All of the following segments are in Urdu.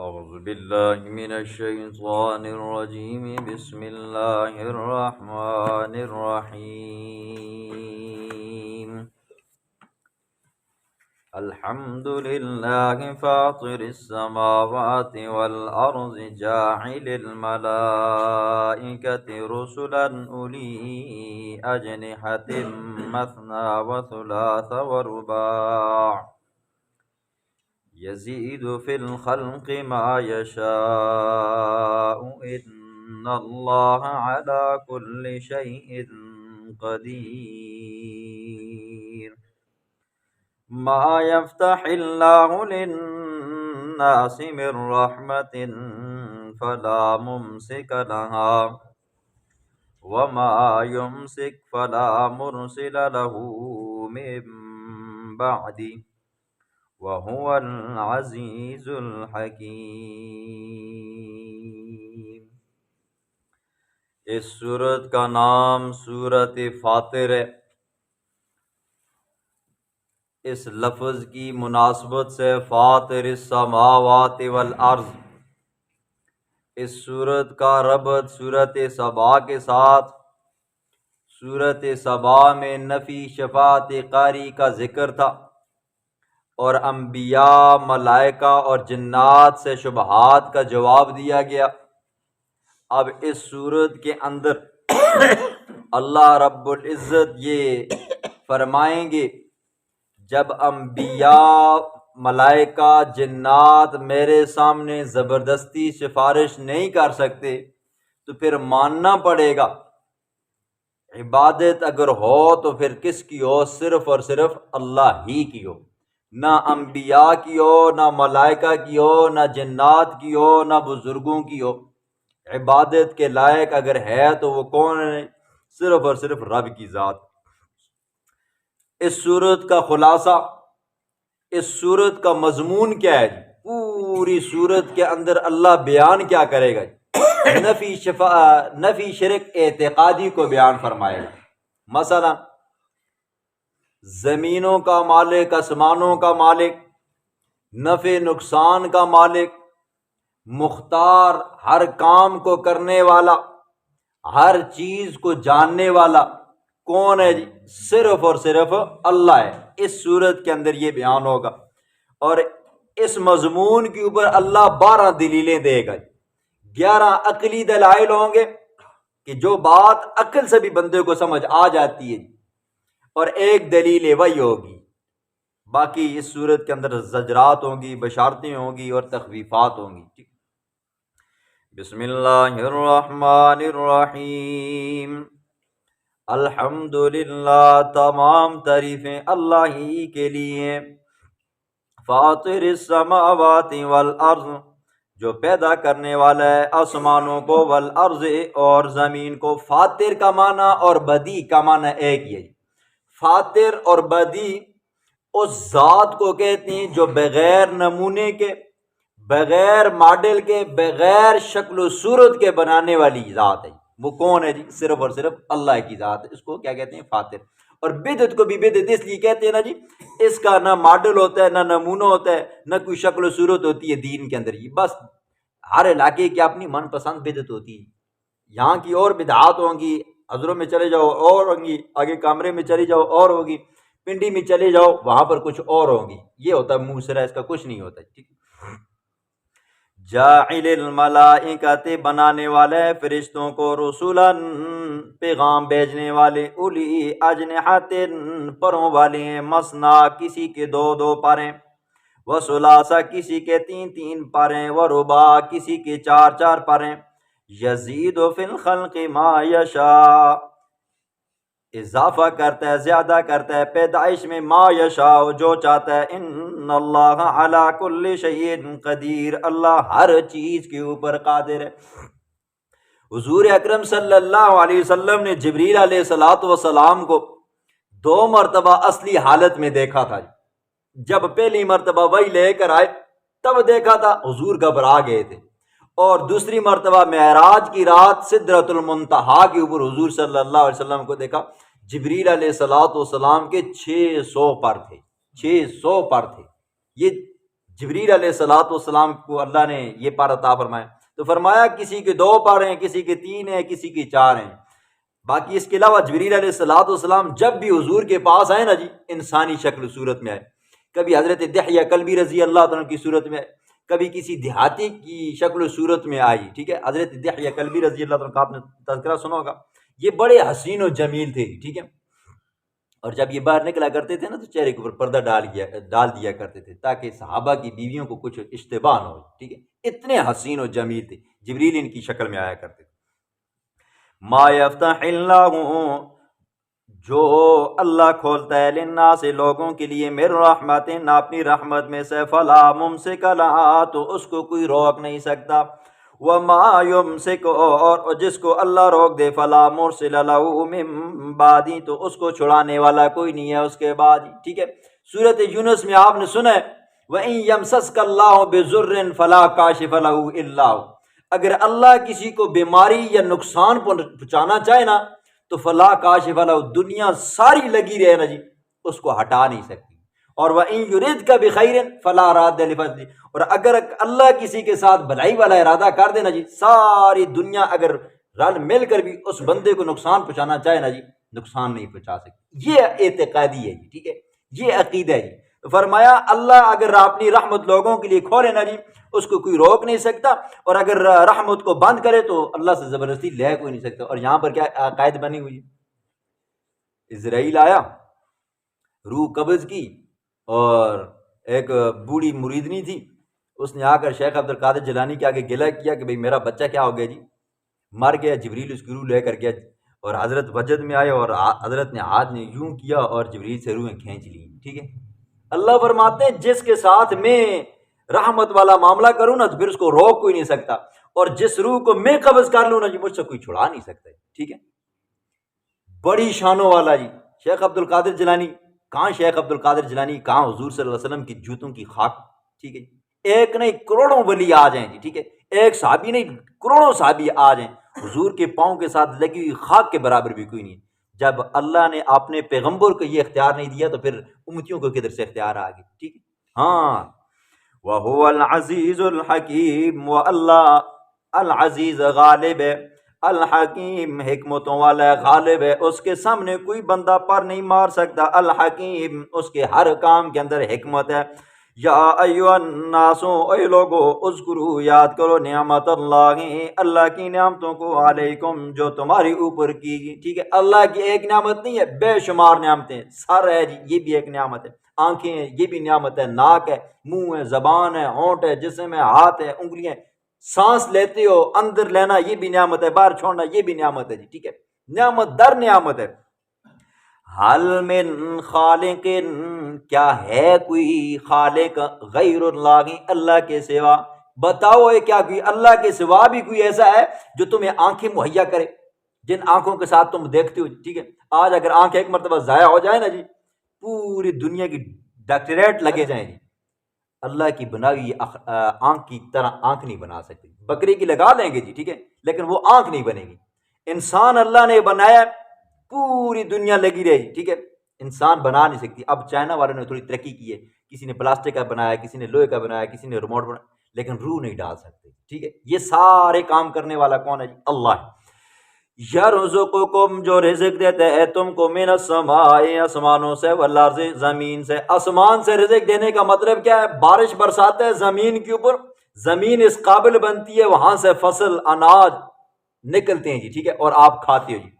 أعوذ بالله من الشيطان الرجيم بسم الله الرحمن الرحيم الحمد لله فاطر السماوات والأرض جاعل الملائكة رسلا أولي أجنحة مثنى وثلاث ورباع يزيد في الخلق ما يشاء إن الله على كل شيء قدير ما يفتح الله للناس من رحمة فلا ممسك لها وما يمسك فلا مرسل له من بعده وَهُوَ الْعَزِيزُ الْحَكِيمُ۔ اس سورت کا نام سورت فاطر ہے۔ اس لفظ کی مناسبت سے فاطر السماوات والارض، اس سورت کا ربط سورت سبا کے ساتھ۔ سورت سبا میں نفی شفاعت قاری کا ذکر تھا اور انبیاء، ملائکہ اور جنات سے شبہات کا جواب دیا گیا۔ اب اس صورت کے اندر اللہ رب العزت یہ فرمائیں گے جب انبیاء، ملائکہ، جنات میرے سامنے زبردستی سفارش نہیں کر سکتے تو پھر ماننا پڑے گا۔ عبادت اگر ہو تو پھر کس کی ہو؟ صرف اور صرف اللہ ہی کی ہو، نہ انبیاء کی ہو، نہ ملائکہ کی ہو، نہ جنات کی ہو، نہ بزرگوں کی ہو۔ عبادت کے لائق اگر ہے تو وہ کون ہے؟ صرف اور صرف رب کی ذات۔ اس صورت کا خلاصہ، اس صورت کا مضمون کیا ہے؟ پوری صورت کے اندر اللہ بیان کیا کرے گا؟ نفی شرک اعتقادی کو بیان فرمائے گا۔ مثلا زمینوں کا مالک، آسمانوں کا مالک، نفع نقصان کا مالک، مختار، ہر کام کو کرنے والا، ہر چیز کو جاننے والا کون ہے جی؟ صرف اور صرف اللہ ہے۔ اس صورت کے اندر یہ بیان ہوگا اور اس مضمون کے اوپر اللہ 12 دلیلیں دے گا۔ 11 عقلی دلائل ہوں گے کہ جو بات عقل سے بھی بندے کو سمجھ آ جاتی ہے، اور ایک دلیل وحی ہوگی۔ باقی اس صورت کے اندر زجرات ہوں گی، بشارتیں ہوں گی اور تخویفات ہوں گی۔ بسم اللہ الرحمن الرحیم۔ الحمدللہ، تمام تعریفیں اللہ ہی کے لیے۔ فاطر السماوات والارض، جو پیدا کرنے والا ہے آسمانوں کو، والارض اور زمین کو۔ فاطر کا معنی اور بدی کا معنی ایک ہی ہے۔ فاطر اور بدی اس ذات کو کہتے ہیں جو بغیر نمونے کے، بغیر ماڈل کے، بغیر شکل و صورت کے بنانے والی ذات ہے۔ وہ کون ہے جی؟ صرف اور صرف اللہ کی ذات ہے۔ اس کو کیا کہتے ہیں؟ فاطر۔ اور بدعت کو بھی بدعت اس لیے کہتے ہیں نا جی، اس کا نہ ماڈل ہوتا ہے، نہ نمونہ ہوتا ہے، نہ کوئی شکل و صورت ہوتی ہے دین کے اندر۔ یہ بس ہر علاقے کی اپنی من پسند بدعت ہوتی ہے۔ یہاں کی اور بدعات ہوں گی، حضروں میں چلے جاؤ اور ہوں گی، آگے کامرے میں چلے جاؤ اور ہوگی، پنڈی میں چلے جاؤ وہاں پر کچھ اور ہوگی۔ یہ ہوتا ہے موسرا، اس کا کچھ نہیں ہوتا۔ ٹھیک ہے۔ جاعل الملائکۃ، بنانے والے فرشتوں کو، رسولاً، پیغام بھیجنے والے، اولی اجنحۃ، پروں والے ہیں، مثنا، کسی کے 2 پر ہیں، وثلاث، کسی کے 3 پر ہیں، ورباع، کسی کے 4 پر ہیں۔ یزید فی الخلق ما یشاء، اضافہ کرتا ہے، زیادہ کرتا ہے پیدائش میں، ما یشاء، جو چاہتا ہے۔ ان اللہ علی کل شیء قدیر، اللہ ہر چیز کے اوپر قادر ہے۔ حضور اکرم صلی اللہ علیہ وسلم نے جبریل علیہ السلام کو 2 مرتبہ اصلی حالت میں دیکھا تھا۔ جب پہلی مرتبہ وحی لے کر آئے تب دیکھا تھا، حضور گھبرا گئے تھے، اور دوسری مرتبہ معراج کی رات سدرۃ المنتہا کے اوپر حضور صلی اللہ علیہ وسلم کو دیکھا۔ جبریل علیہ السلام کے 600 پر تھے، 600 پر تھے۔ یہ جبریل علیہ الصلوۃ والسلام کو اللہ نے یہ پر عطا فرمایا، تو فرمایا کسی کے 2 پر ہیں، کسی کے 3 ہیں، کسی کے 4 ہیں۔ باقی اس کے علاوہ جبریل علیہ الصلوۃ والسلام جب بھی حضور کے پاس آئے نا جی، انسانی شکل صورت میں آئے، کبھی حضرت دحیہ کلبی رضی اللہ تعالیٰ کی صورت میں آئے، کبھی کسی دیہاتی کی شکل و صورت میں آئی، ٹھیک ہے، حضرت دحیہ کلبی رضی اللہ تعالیٰ کا آپ نے تذکرہ سنا ہوگا، یہ بڑے حسین و جمیل تھے، ٹھیک ہے، اور جب یہ باہر نکلا کرتے تھے نا تو چہرے کے اوپر پردہ ڈال دیا کرتے تھے تاکہ صحابہ کی بیویوں کو کچھ اشتباہ نہ ہو، ٹھیک ہے، اتنے حسین و جمیل تھے، جبریل ان کی شکل میں آیا کرتے تھے۔ ما یفتح اللہ، جو اللہ کھولتا ہے للناس لوگوں کے لیے، من رحمت، اپنی رحمت میں سے، فلا ممسک لہا، تو اس کو کوئی روک نہیں سکتا، وما یمسک، اور جس کو اللہ روک دے، فلا مرسل لہ من بعدی، تو اس کو چھڑانے والا کوئی نہیں ہے اس کے بعد، ٹھیک ہے۔ سورۃ یونس میں آپ نے سنا ہے وَإِن يَمْسَسْكَ اللَّهُ بِضُرٍّ فَلَا كَاشِفَ لَهُ إِلَّا هُوَ، اگر اللہ کسی کو بیماری یا نقصان پہنچانا چاہے نا تو فلا کاشف لہ، دنیا ساری لگی رہے نا جی، اس کو ہٹا نہیں سکتی، اور وَإِن يُرِدْكَ بِخَيْرٍ فَلَا رَادَّ لِفَضْلِهِ، اور اگر اللہ کسی کے ساتھ بھلائی والا ارادہ کر دے نا جی، ساری دنیا اگر رل مل کر بھی اس بندے کو نقصان پہنچانا چاہے نا جی، نقصان نہیں پہنچا سکتی۔ یہ اعتقادی ہے جی، ٹھیک ہے، یہ عقیدہ ہے جی۔ تو فرمایا اللہ اگر اپنی رحمت لوگوں کے لیے کھولے نا جی، اس کو کوئی روک نہیں سکتا، اور اگر رحمت کو بند کرے تو اللہ سے زبردستی لے کوئی نہیں سکتا۔ اور یہاں پر کیا قائد بنی ہوئی، اسرائیل آیا، روح قبض کی، اور ایک بوڑھی مریدنی تھی، اس نے آ کر شیخ عبد القادر جیلانی کے آگے گلہ کیا کہ بھئی میرا بچہ کیا ہو گیا جی، مر گیا، جبریل اس کی روح لے کر گیا، اور حضرت وجد میں آئے اور حضرت نے ہاتھ نے یوں کیا اور جبریل سے روحیں کھینچ لی، ٹھیک ہے۔ اللہ فرماتے ہیں جس کے ساتھ میں رحمت والا معاملہ کروں نا تو پھر اس کو روک کوئی نہیں سکتا، اور جس روح کو میں قبض کر لوں نا جی، مجھ سے کوئی چھڑا نہیں سکتا، ٹھیک ہے۔ بڑی شانوں والا جی شیخ عبد القادر جیلانی، کہاں شیخ عبد القادر جیلانی، کہاں حضور صلی اللہ علیہ وسلم کی جوتوں کی خاک، ٹھیک ہے جی۔ ایک نہیں کروڑوں ولی آ جائیں جی، ٹھیک ہے، ایک صحابی نہیں کروڑوں صحابی آ جائیں، حضور کے پاؤں کے ساتھ لگی ہوئی خاک کے برابر بھی کوئی نہیں۔ جب اللہ نے اپنے پیغمبر کو یہ اختیار نہیں دیا تو پھر امتیوں کو کدھر سے اختیار آ گئی، ٹھیک ہے۔ ہاں، وَهُوَ الْعَزِيزُ الْحَكِيمُ، وہ اللہ العزیز غالب ہے، الحکیم حکمتوں والا ہے، غالب ہے، اس کے سامنے کوئی بندہ پر نہیں مار سکتا، الحکیم اس کے ہر کام کے اندر حکمت ہے۔ یا ایھا الناس، اے لوگو، اذکروا یاد کرو نعمت اللہ، اللہ کی نعمتوں کو، علیکم جو تمہارے اوپر کی گئی، ٹھیک ہے۔ اللہ کی ایک نعمت نہیں ہے، بے شمار نعمتیں، سر ہے جی یہ بھی ایک نعمت ہے، آنکھیں ہیں یہ بھی نعمت ہے، ناک ہے، منہ ہے، زبان ہے، ہونٹ ہے، جسم ہے، ہاتھ ہے، انگلیاں، سانس لیتے ہو اندر لینا یہ بھی نعمت ہے، باہر چھوڑنا یہ بھی نعمت ہے جی، ٹھیک ہے، نعمت در نعمت ہے۔ حل من خالق، کیا ہے کوئی خالق غیر اللہ، اللہ کے سوا، بتاؤ ہے کیا کوئی اللہ کے سوا بھی کوئی ایسا ہے جو تمہیں آنکھیں مہیا کرے، جن آنکھوں کے ساتھ تم دیکھتے ہو، ٹھیک ہے۔ آج اگر آنکھ ایک مرتبہ ضائع ہو جائے نا جی، پوری دنیا کی ڈاکٹریٹ لگے جائیں جی، اللہ کی بنائی آنکھ کی طرح آنکھ نہیں بنا سکتی، بکری کی لگا لیں گے جی، ٹھیک ہے، لیکن وہ آنکھ نہیں بنے گی۔ انسان اللہ نے بنایا، پوری دنیا لگی رہے گی، ٹھیک ہے، انسان بنا نہیں سکتی۔ اب چائنا والوں نے تھوڑی ترقی کی ہے، کسی نے پلاسٹک کا بنایا، کسی نے لوہے کا بنایا، کسی نے ریموٹ بنایا، لیکن روح نہیں ڈال سکتے، ٹھیک ہے۔ یہ سارے کام کرنے والا کون ہے جی؟ اللہ ہے۔ یرزقکم، جو رزق دیتے ہیں تم کو، من السماء، آسمانوں سے، والارض، زمین سے۔ آسمان سے رزق دینے کا مطلب کیا ہے؟ بارش برساتے ہیں زمین کے اوپر، زمین اس قابل بنتی ہے، وہاں سے فصل اناج نکلتے ہیں جی، ٹھیک ہے، اور آپ کھاتے ہو جی۔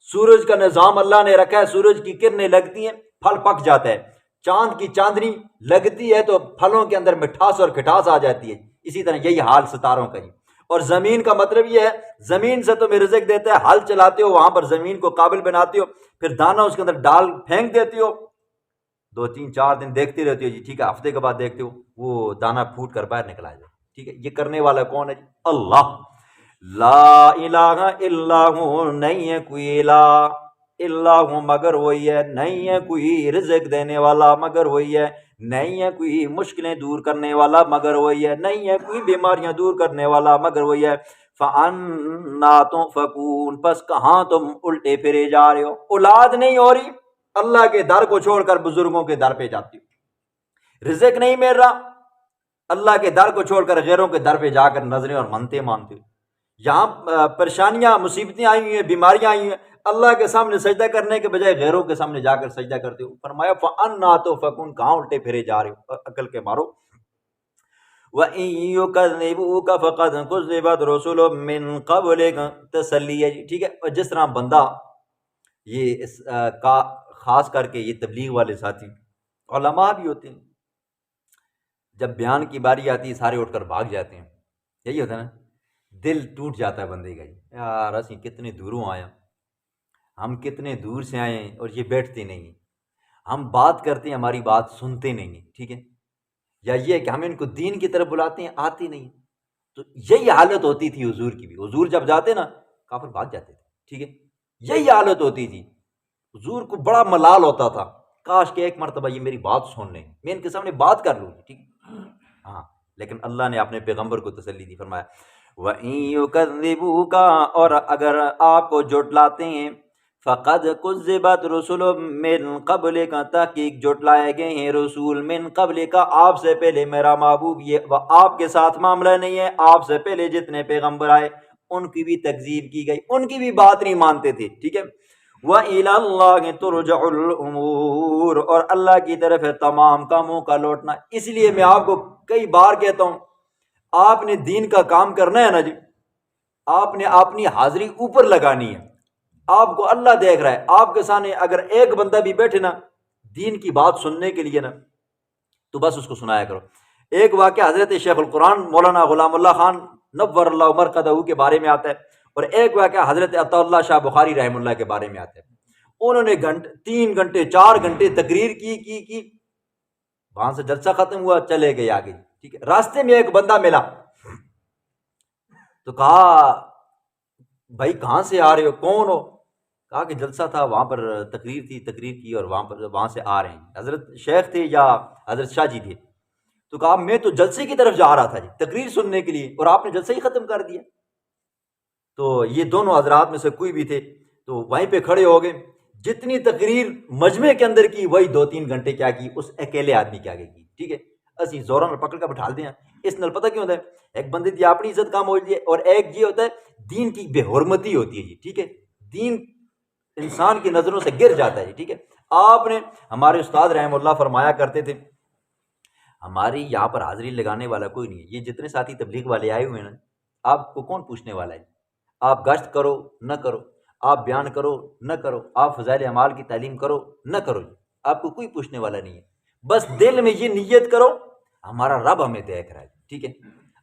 سورج کا نظام اللہ نے رکھا ہے، سورج کی کرنیں لگتی ہیں، پھل پک جاتا ہے، چاند کی چاندنی لگتی ہے تو پھلوں کے اندر مٹھاس اور کھٹاس آ جاتی ہے، اسی طرح یہی حال ستاروں کا جی۔ اور زمین کا مطلب یہ ہے، زمین سے تمہیں رزق دیتا ہے، ہل چلاتے ہو، وہاں پر زمین کو قابل بناتے ہو، پھر دانہ اس کے اندر ڈال پھینک دیتے ہو، 2 3 4 دن دیکھتے رہتے ہو جی، ٹھیک ہے، ہفتے کے بعد دیکھتے ہو وہ دانہ پھوٹ کر باہر نکل آئے، ٹھیک ہے۔ یہ کرنے والا کون ہے جی؟ اللہ۔ لا الہ الا ہو، نہیں ہے کوئی الہ الا ہو مگر وہی ہے، نہیں ہے کوئی رزق دینے والا مگر وہی ہے، نہیں ہے کوئی مشکلیں دور کرنے والا مگر وہی ہے، نہیں ہے کوئی بیماریاں دور کرنے والا مگر وہی ہے۔ فَأَنَّا تُؤْفَكُونَ، پس کہاں تم الٹے پھرے جا رہے ہو؟ اولاد نہیں ہو رہی، اللہ کے در کو چھوڑ کر بزرگوں کے در پہ جاتی ہو، رزق نہیں مل رہا، اللہ کے در کو چھوڑ کر غیروں کے در پہ جا کر نظریں اور منتیں مانتے ہو. یہاں پریشانیاں مصیبتیں آئی ہوئی ہیں، بیماریاں آئی ہوئی ہیں، اللہ کے سامنے سجدہ کرنے کے بجائے غیروں کے سامنے جا کر سجدہ کرتے ہو. فرمایا فَأَنَّىٰ تُؤْفَكُونَ، کہاں الٹے پھرے جا رہے ہو، عقل کے مارو. وَإِن يُكَذِّبُوكَ فَقَدْ كُذِّبَتْ رُسُلٌ مِّن قَبْلِكَ، تسلی ہے جی. ٹھیک ہے. اور جس طرح بندہ یہ اس کا خاص کر کے یہ تبلیغ والے ساتھی علماء بھی ہوتے ہیں، جب بیان کی باری آتی ہے سارے اٹھ کر بھاگ جاتے ہیں. یہی ہوتا ہے نا، دل ٹوٹ جاتا ہے بندے کا. یار اسی کتنے دوروں آیا، ہم کتنے دور سے آئے ہیں اور یہ بیٹھتے نہیں ہیں، ہم بات کرتے ہیں ہماری بات سنتے نہیں ہیں. ٹھیک ہے. یا یہ کہ ہم ان کو دین کی طرف بلاتے ہیں، آتے نہیں. تو یہی حالت ہوتی تھی حضور کی بھی. حضور جب جاتے نا کافر بھاگ جاتے تھے. ٹھیک ہے. یہی حالت ہوتی تھی. حضور کو بڑا ملال ہوتا تھا، کاش کہ ایک مرتبہ یہ میری بات سن لیں، میں ان کے سامنے بات کر لوں. ٹھیک ہے. ہاں، لیکن اللہ نے اپنے پیغمبر کو تسلی دی. فرمایا وَإِن يُكَذِّبُوكَ، اور اگر آپ کو جھٹلاتے ہیں، فَقَدْ كُذِّبَتْ رُسُلٌ مِّن قَبْلِكَ، تحقیق جھٹلائے گئے ہیں رسول من قبلک، آپ سے پہلے. میرا محبوب یہ آپ کے ساتھ معاملہ نہیں ہے، آپ سے پہلے جتنے پیغمبر آئے ان کی بھی تکذیب کی گئی، ان کی بھی بات نہیں مانتے تھے. ٹھیک ہے. وَإِلَى اللَّهِ تُرْجَعُ الْأُمُورُ، اور اللہ کی طرف ہے تمام کاموں کا لوٹنا. اس لیے میں آپ کو کئی بار کہتا ہوں، آپ نے دین کا کام کرنا ہے نا جی، آپ نے اپنی حاضری اوپر لگانی ہے. آپ کو اللہ دیکھ رہا ہے. آپ کے سامنے اگر ایک بندہ بھی بیٹھے نا دین کی بات سننے کے لیے نا، تو بس اس کو سنایا کرو. ایک واقعہ حضرت شیخ القرآن مولانا غلام اللہ خان نور اللہ مرقدہ کے بارے میں آتا ہے، اور ایک واقعہ حضرت عطا اللہ شاہ بخاری رحم اللہ کے بارے میں آتا ہے. انہوں نے 3 گھنٹے 4 گھنٹے تقریر کی، وہاں سے جلسہ ختم ہوا، چلے گئے آگے. ٹھیک ہے. راستے میں ایک بندہ ملا تو کہا بھائی کہاں سے آ رہے ہو، کون ہو؟ کہا کہ جلسہ تھا وہاں پر، تقریر کی اور وہاں سے آ رہے ہیں. حضرت شیخ تھے یا حضرت شاہ جی تھے؟ تو کہا میں تو جلسے کی طرف جا رہا تھا جی، تقریر سننے کے لیے، اور آپ نے جلسہ ہی ختم کر دیا. تو یہ دونوں حضرات میں سے کوئی بھی تھے تو وہیں پہ کھڑے ہو گئے. جتنی تقریر مجمع کے اندر کی وہی 2-3 گھنٹے کیا کی اس اکیلے آدمی کے آگے کی. ٹھیک ہے. اسی زوراں میں پکڑ کر بٹھا دیں. اس نال پتہ کیوں ہوتا ہے؟ ایک بندے کی اپنی عزت کام ہو جاتی ہے، اور ایک یہ ہوتا ہے دین کی بے حرمتی ہوتی ہے جی. ٹھیک ہے. دین انسان کی نظروں سے گر جاتا ہے جی. ٹھیک ہے. آپ نے، ہمارے استاد رحم اللہ فرمایا کرتے تھے، ہماری یہاں پر حاضری لگانے والا کوئی نہیں ہے. یہ جتنے ساتھی تبلیغ والے آئے ہوئے ہیں نا، آپ کو کون پوچھنے والا ہے؟ آپ گشت کرو نہ کرو، آپ بیان کرو نہ کرو، آپ فضائل اعمال کی تعلیم کرو نہ کرو، آپ کو کوئی پوچھنے والا نہیں ہے. بس دل میں یہ نیت کرو ہمارا رب ہمیں دیکھ رہا ہے. ٹھیک ہے.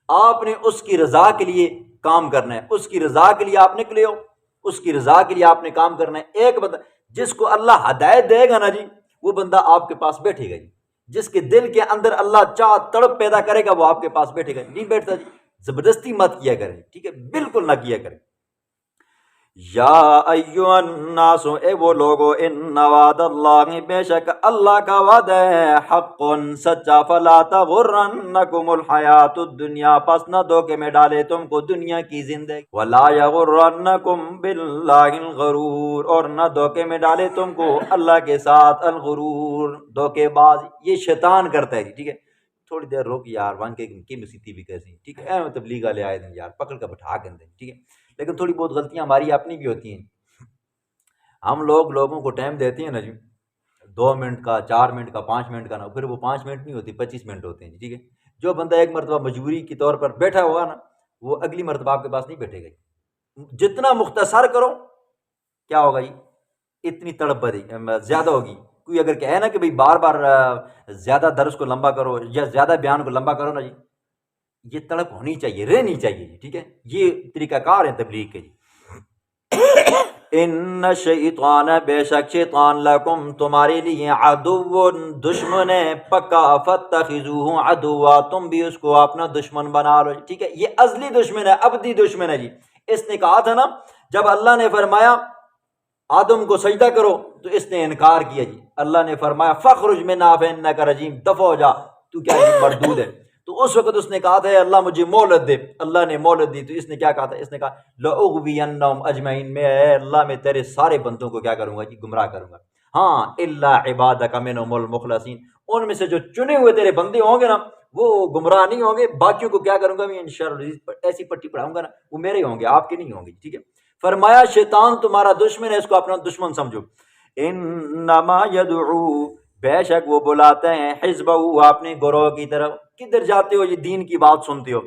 آپ نے اس کی رضا کے لیے کام کرنا ہے، اس کی رضا کے لیے آپ نکلے ہو، اس کی رضا کے لیے آپ نے کام کرنا ہے. ایک بندہ جس کو اللہ ہدایت دے گا نا جی، وہ بندہ آپ کے پاس بیٹھے گا جی. جس کے دل کے اندر اللہ چاہ تڑپ پیدا کرے گا وہ آپ کے پاس بیٹھے گا. نہیں بیٹھتا جی. زبردستی مت کیا کریں. ٹھیک ہے. بالکل نہ کیا کریں. یا ایھا الناس، اے وہ لوگو، ان وعد اللہ، بے شک اللہ کا وعدہ ہے، حق سچا، فلا تغرنکم الحیات الدنیا، پس نہ دھوکے میں ڈالے تم کو دنیا کی زندگی، ولا یغرنکم باللہ الغرور، اور نہ دھوکے میں ڈالے تم کو اللہ کے ساتھ الغرور، دھوکے باز. یہ شیطان کرتا ہے. ٹھیک ہے. تھوڑی دیر روک یار، وہاں کی مسیتی بھی کیسی. ٹھیک ہے. تبلیغ والے آئے تھے یار، پکڑ کر بٹھا کے اندر. ٹھیک ہے. لیکن تھوڑی بہت غلطیاں ہماری اپنی بھی ہوتی ہیں. ہم لوگوں کو ٹائم دیتے ہیں نا جی، 2 منٹ کا، 4 منٹ کا، 5 منٹ کا نا، پھر وہ 5 منٹ نہیں ہوتی، 25 منٹ ہوتے ہیں جی. ٹھیک ہے. جو بندہ ایک مرتبہ مجبوری کے طور پر بیٹھا ہوگا نا، وہ اگلی مرتبہ آپ کے پاس نہیں بیٹھے گا. جتنا مختصر کرو کیا ہوگا جی، اتنی تڑپ بدی زیادہ ہوگی. کوئی اگر کہے نا کہ بھئی بار بار زیادہ درس کو لمبا کرو یا زیادہ بیان کو لمبا کرو نا جی، یہ تڑپ ہونی چاہیے، رہنی چاہیے جی. ٹھیک ہے. یہ طریقہ کار ہے تبلیغ کے جی. ان شیطان، بے شک شیطان، لکم تمہارے لیے، عدو دشمن ہے پکا، فاتخذوہ عدوا، تم بھی اس کو اپنا دشمن بنا لو. ٹھیک ہے. یہ ازلی دشمن ہے، ابدی دشمن ہے جی. اس نے کہا تھا نا، جب اللہ نے فرمایا آدم کو سجدہ کرو تو اس نے انکار کیا جی. اللہ نے فرمایا فخرج منہا فانک رجیم، دفع ہو جا، تو کیا ہے مردود ہے. تو اس وقت اس نے کہا تھا اللہ مجھے مہلت دے. اللہ نے مہلت دی. تو اس نے کیا کہا تھا؟ اس نے کہا لأغوینہم اجمعین، میں اے اللہ میں تیرے سارے بندوں کو کیا کروں گا جی، گمراہ کروں گا. ہاں الا عبادک منہم المخلصین، ان میں سے جو چنے ہوئے تیرے بندے ہوں گے نا، وہ گمراہ نہیں ہوں گے، باقیوں کو کیا کروں گا میں انشاءاللہ ایسی پٹی پڑھاؤں گا نا، وہ میرے ہوں گے، آپ کے نہیں ہوں گے، ٹھیک ہے۔ فرمایا شیطان تمہارا دشمن ہے، اس کو اپنا دشمن سمجھو۔ انما یدعو، بے شک وہ بلاتے ہیں، حزبہ، اپنے گروہ کی طرف۔ کدھر جاتے ہو؟ یہ دین کی بات سنتے ہو۔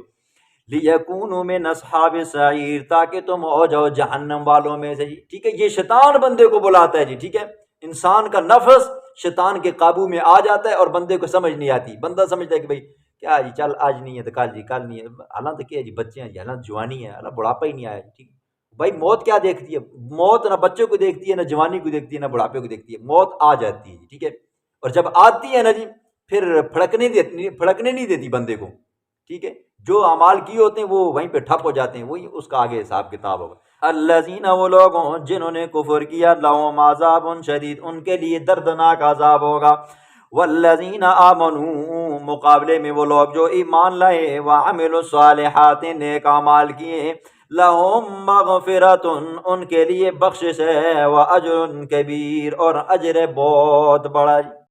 لیکونوا من اصحاب السعیر، تاکہ تم ہو جاؤ جہنم والوں میں سے جی، ٹھیک ہے۔ یہ شیطان بندے کو بلاتا ہے جی، ٹھیک ہے۔ انسان کا نفس شیطان کے قابو میں آ جاتا ہے اور بندے کو سمجھ نہیں آتی، بندہ سمجھتا ہے کہ بھائی کیا جی، چل آج نہیں ہے تو کل، جی کل نہیں ہے، حالانکہ کیا جی، بچے ہیں جی، حالانکہ جوانی ہے، حالانکہ بڑھاپا ہی نہیں آیا جی، ٹھیک ہے۔ بھائی موت کیا دیکھتی ہے؟ موت نہ بچوں کو دیکھتی ہے، نہ جوانی کو دیکھتی ہے، نہ بڑھاپے کو دیکھتی ہے، موت آ جاتی ہے جی، ٹھیک ہے۔ اور جب آتی ہے نا جی، پھر پھڑکنے نہیں دیتی بندے کو، ٹھیک ہے۔ جو اعمال کیے ہوتے ہیں وہ وہیں پہ ٹھپ ہو جاتے ہیں، وہی اس کا آگے حساب کتاب ہوگا۔ الذین، وہ لوگ ہوں جنہوں نے کفر کیا، لہم عذاب شدید، ان کے لیے دردناک عذاب ہوگا۔ والذین آمنوا، مقابلے میں وہ لوگ جو ایمان لائے، وعملوا الصالحات، نیک اعمال کیے، لہم مغفرۃ، ان کے لیے بخشش ہے، واجر کبیر، اور اجر بہت بڑا۔